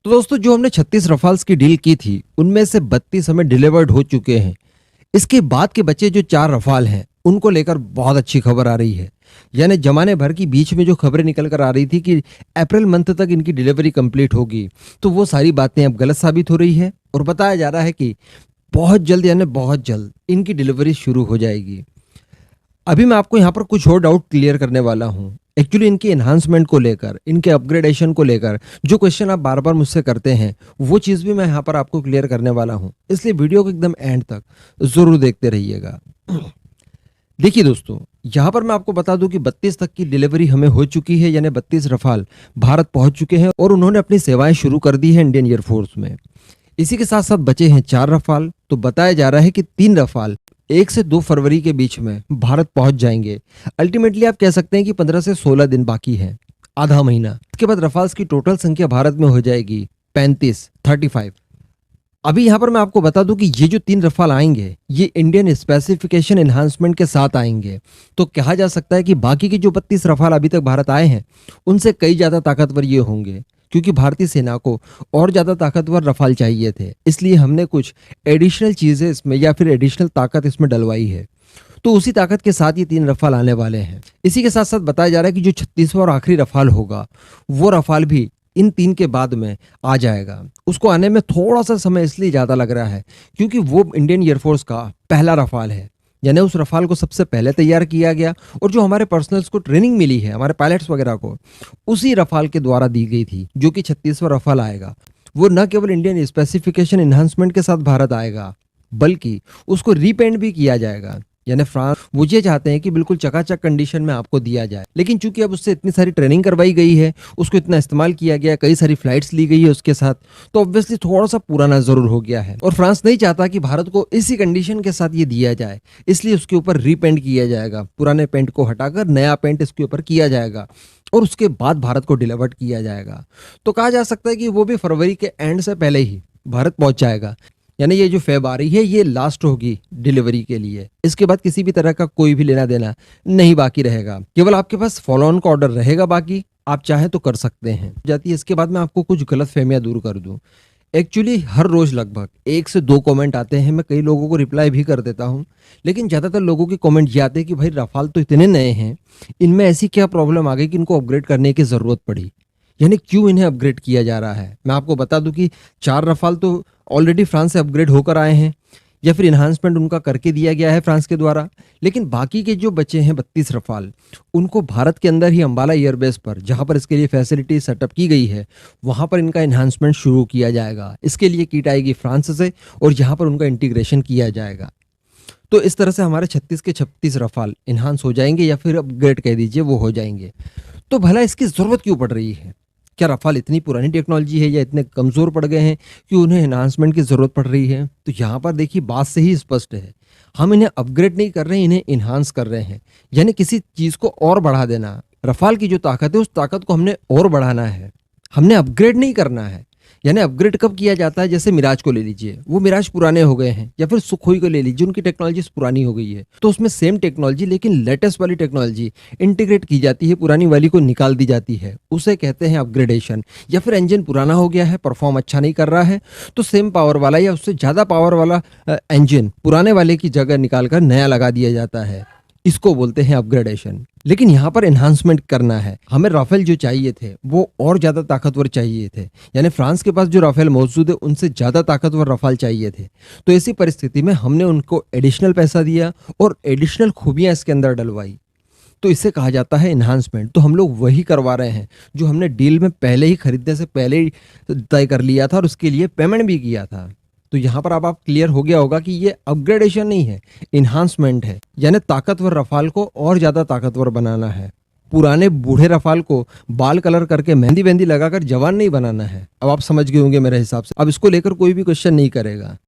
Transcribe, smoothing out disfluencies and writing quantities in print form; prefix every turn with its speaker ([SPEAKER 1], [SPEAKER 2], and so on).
[SPEAKER 1] तो दोस्तों जो हमने 36 रफाल्स की डील की थी उनमें से 32 हमें डिलीवर्ड हो चुके हैं। इसके बाद के बचे जो 4 रफाल हैं उनको लेकर बहुत अच्छी खबर आ रही है। यानी जमाने भर की बीच में जो खबरें निकल कर आ रही थी कि अप्रैल मंथ तक इनकी डिलीवरी कंप्लीट होगी, तो वो सारी बातें अब गलत साबित हो रही है और बताया जा रहा है कि बहुत जल्द यानी बहुत जल्द इनकी डिलीवरी शुरू हो जाएगी। अभी मैं आपको यहाँ पर कुछ और डाउट क्लियर करने वाला हूँ। एक्चुअली इनके एनहांसमेंट को लेकर, इनके अपग्रेडेशन को लेकर जो क्वेश्चन आप बार बार मुझसे करते हैं, वो चीज़ भी मैं यहाँ पर आपको क्लियर करने वाला हूँ। इसलिए वीडियो को एकदम एंड तक ज़रूर देखते रहिएगा। देखिए दोस्तों, यहाँ पर मैं आपको बता दूं कि 32 तक की डिलीवरी हमें हो चुकी है, यानी 32 रफाल भारत पहुंच चुके हैं और उन्होंने अपनी सेवाएं शुरू कर दी है इंडियन एयरफोर्स में। इसी के साथ साथ बचे हैं 4 रफाल। तो बताया जा रहा है कि 3 रफाल 1 से 2 फरवरी के बीच में भारत पहुंच जाएंगे। अल्टीमेटली आप कह सकते हैं कि 15 से 16 दिन बाकी है, आधा महीना। इसके बाद रफाल्स की टोटल संख्या भारत में हो जाएगी 35। अभी यहाँ पर मैं आपको बता दूं कि ये जो 3 रफाल आएंगे ये इंडियन स्पेसिफिकेशन एनहांसमेंट के साथ आएंगे। तो कहा जा सकता है कि बाकी के जो 32 रफाल अभी तक भारत आए हैं उनसे कई ज्यादा ताकतवर ये होंगे, क्योंकि भारतीय सेना को और ज्यादा ताकतवर रफाल चाहिए थे। इसलिए हमने कुछ एडिशनल चीजें इसमें या फिर एडिशनल ताकत इसमें डलवाई है। तो उसी ताकत के साथ ये 3 रफाल आने वाले हैं। इसी के साथ साथ बताया जा रहा है कि जो 36वां और आखिरी रफाल होगा वो रफाल भी इन 3 के बाद में आ जाएगा। उसको आने में थोड़ा सा समय इसलिए ज़्यादा लग रहा है क्योंकि वो इंडियन एयरफोर्स का पहला रफाल है, यानी उस रफाल को सबसे पहले तैयार किया गया और जो हमारे पर्सनल्स को ट्रेनिंग मिली है, हमारे पायलट्स वगैरह को, उसी रफाल के द्वारा दी गई थी। जो कि 36वां रफाल आएगा वो न केवल इंडियन स्पेसिफिकेशन एनहांसमेंट के साथ भारत आएगा बल्कि उसको रीपेंट भी किया जाएगा। यानी फ्रांस वो ये चाहते हैं कि बिल्कुल चकाचक कंडीशन में आपको दिया जाए, लेकिन चूंकि अब उससे इतनी सारी ट्रेनिंग करवाई गई है, उसको इतना इस्तेमाल किया गया, कई सारी फ्लाइट्स ली गई है उसके साथ, तो ऑब्वियसली थोड़ा सा पुराना जरूर हो गया है और फ्रांस नहीं चाहता कि भारत को इसी कंडीशन के साथ ये दिया जाए। इसलिए उसके ऊपर रीपेंट किया जाएगा, पुराने पेंट को हटाकर नया पेंट इसके ऊपर किया जाएगा और उसके बाद भारत को डिलीवर्ड किया जाएगा। तो कहा जा सकता है कि वो भी फरवरी के एंड से पहले ही भारत पहुंच जाएगा। यानी ये जो फेब आ रही है ये लास्ट होगी डिलीवरी के लिए। इसके बाद किसी भी तरह का कोई भी लेना देना नहीं बाकी रहेगा, केवल आपके पास फॉलो ऑन का ऑर्डर रहेगा। बाकी आप चाहे तो कर सकते हैं जाती है। इसके बाद मैं आपको कुछ गलत फहमियां दूर कर दूं। एक्चुअली हर रोज लगभग 1 से 2 कमेंट आते हैं, मैं कई लोगों को रिप्लाई भी कर देता हूं, लेकिन ज्यादातर लोगों के कमेंट ये आते हैं कि भाई रफाल तो इतने नए हैं, इनमें ऐसी क्या प्रॉब्लम आ गई कि इनको अपग्रेड करने की जरूरत पड़ी, यानी क्यों इन्हें अपग्रेड किया जा रहा है। मैं आपको बता दूं कि 4 रफाल तो ऑलरेडी फ्रांस से अपग्रेड होकर आए हैं या फिर इन्हांसमेंट उनका करके दिया गया है फ्रांस के द्वारा, लेकिन बाकी के जो बचे हैं 32 रफाल उनको भारत के अंदर ही अंबाला एयरबेस पर, जहां पर इसके लिए फैसिलिटी सेटअप की गई है, वहां पर इनका इन्हांसमेंट शुरू किया जाएगा। इसके लिए किट आएगी फ्रांस से और यहाँ पर उनका इंटीग्रेशन किया जाएगा। तो इस तरह से हमारे 36 के 36 रफाल इन्हांस हो जाएंगे या फिर अपग्रेड कह दीजिए, वो हो जाएंगे। तो भला इसकी जरूरत क्यों पड़ रही है? क्या रफाल इतनी पुरानी टेक्नोलॉजी है या इतने कमजोर पड़ गए हैं कि उन्हें एनहांसमेंट की जरूरत पड़ रही है? तो यहाँ पर देखिए बात से ही स्पष्ट है, हम इन्हें अपग्रेड नहीं कर रहे हैं, इन्हें इन्हांस कर रहे हैं। यानी किसी चीज को और बढ़ा देना। रफाल की जो ताकत है उस ताकत को हमने और बढ़ाना है, हमने अपग्रेड नहीं करना है। यानी अपग्रेड कब किया जाता है? जैसे मिराज को ले लीजिए, वो मिराज पुराने हो गए हैं, या फिर सुखोई को ले लीजिए, उनकी टेक्नोलॉजी पुरानी हो गई है, तो उसमें सेम टेक्नोलॉजी लेकिन लेटेस्ट वाली टेक्नोलॉजी इंटीग्रेट की जाती है, पुरानी वाली को निकाल दी जाती है, उसे कहते हैं अपग्रेडेशन। या फिर इंजन पुराना हो गया है, परफॉर्म अच्छा नहीं कर रहा है, तो सेम पावर वाला या उससे ज्यादा पावर वाला इंजन पुराने वाले की जगह निकालकर नया लगा दिया जाता है, इसको बोलते हैं अपग्रेडेशन। लेकिन यहाँ पर एनहांसमेंट करना है। हमें राफेल जो चाहिए थे वो और ज्यादा ताकतवर चाहिए थे, यानी फ्रांस के पास जो राफेल मौजूद है उनसे ज्यादा ताकतवर रफाल चाहिए थे। तो ऐसी परिस्थिति में हमने उनको एडिशनल पैसा दिया और एडिशनल खूबियां इसके अंदर डलवाई, तो इसे कहा जाता है एनहांसमेंट। तो हम लोग वही करवा रहे हैं जो हमने डील में पहले ही, खरीदने से पहले ही तय कर लिया था और उसके लिए पेमेंट भी किया था। तो यहाँ पर अब आप क्लियर हो गया होगा कि ये अपग्रेडेशन नहीं है, इन्हांसमेंट है। यानी ताकतवर रफाल को और ज्यादा ताकतवर बनाना है। पुराने बूढ़े रफाल को बाल कलर करके मेहंदी वेंदी लगाकर जवान नहीं बनाना है। अब आप समझ गए होंगे मेरे हिसाब से। अब इसको लेकर कोई भी क्वेश्चन नहीं करेगा।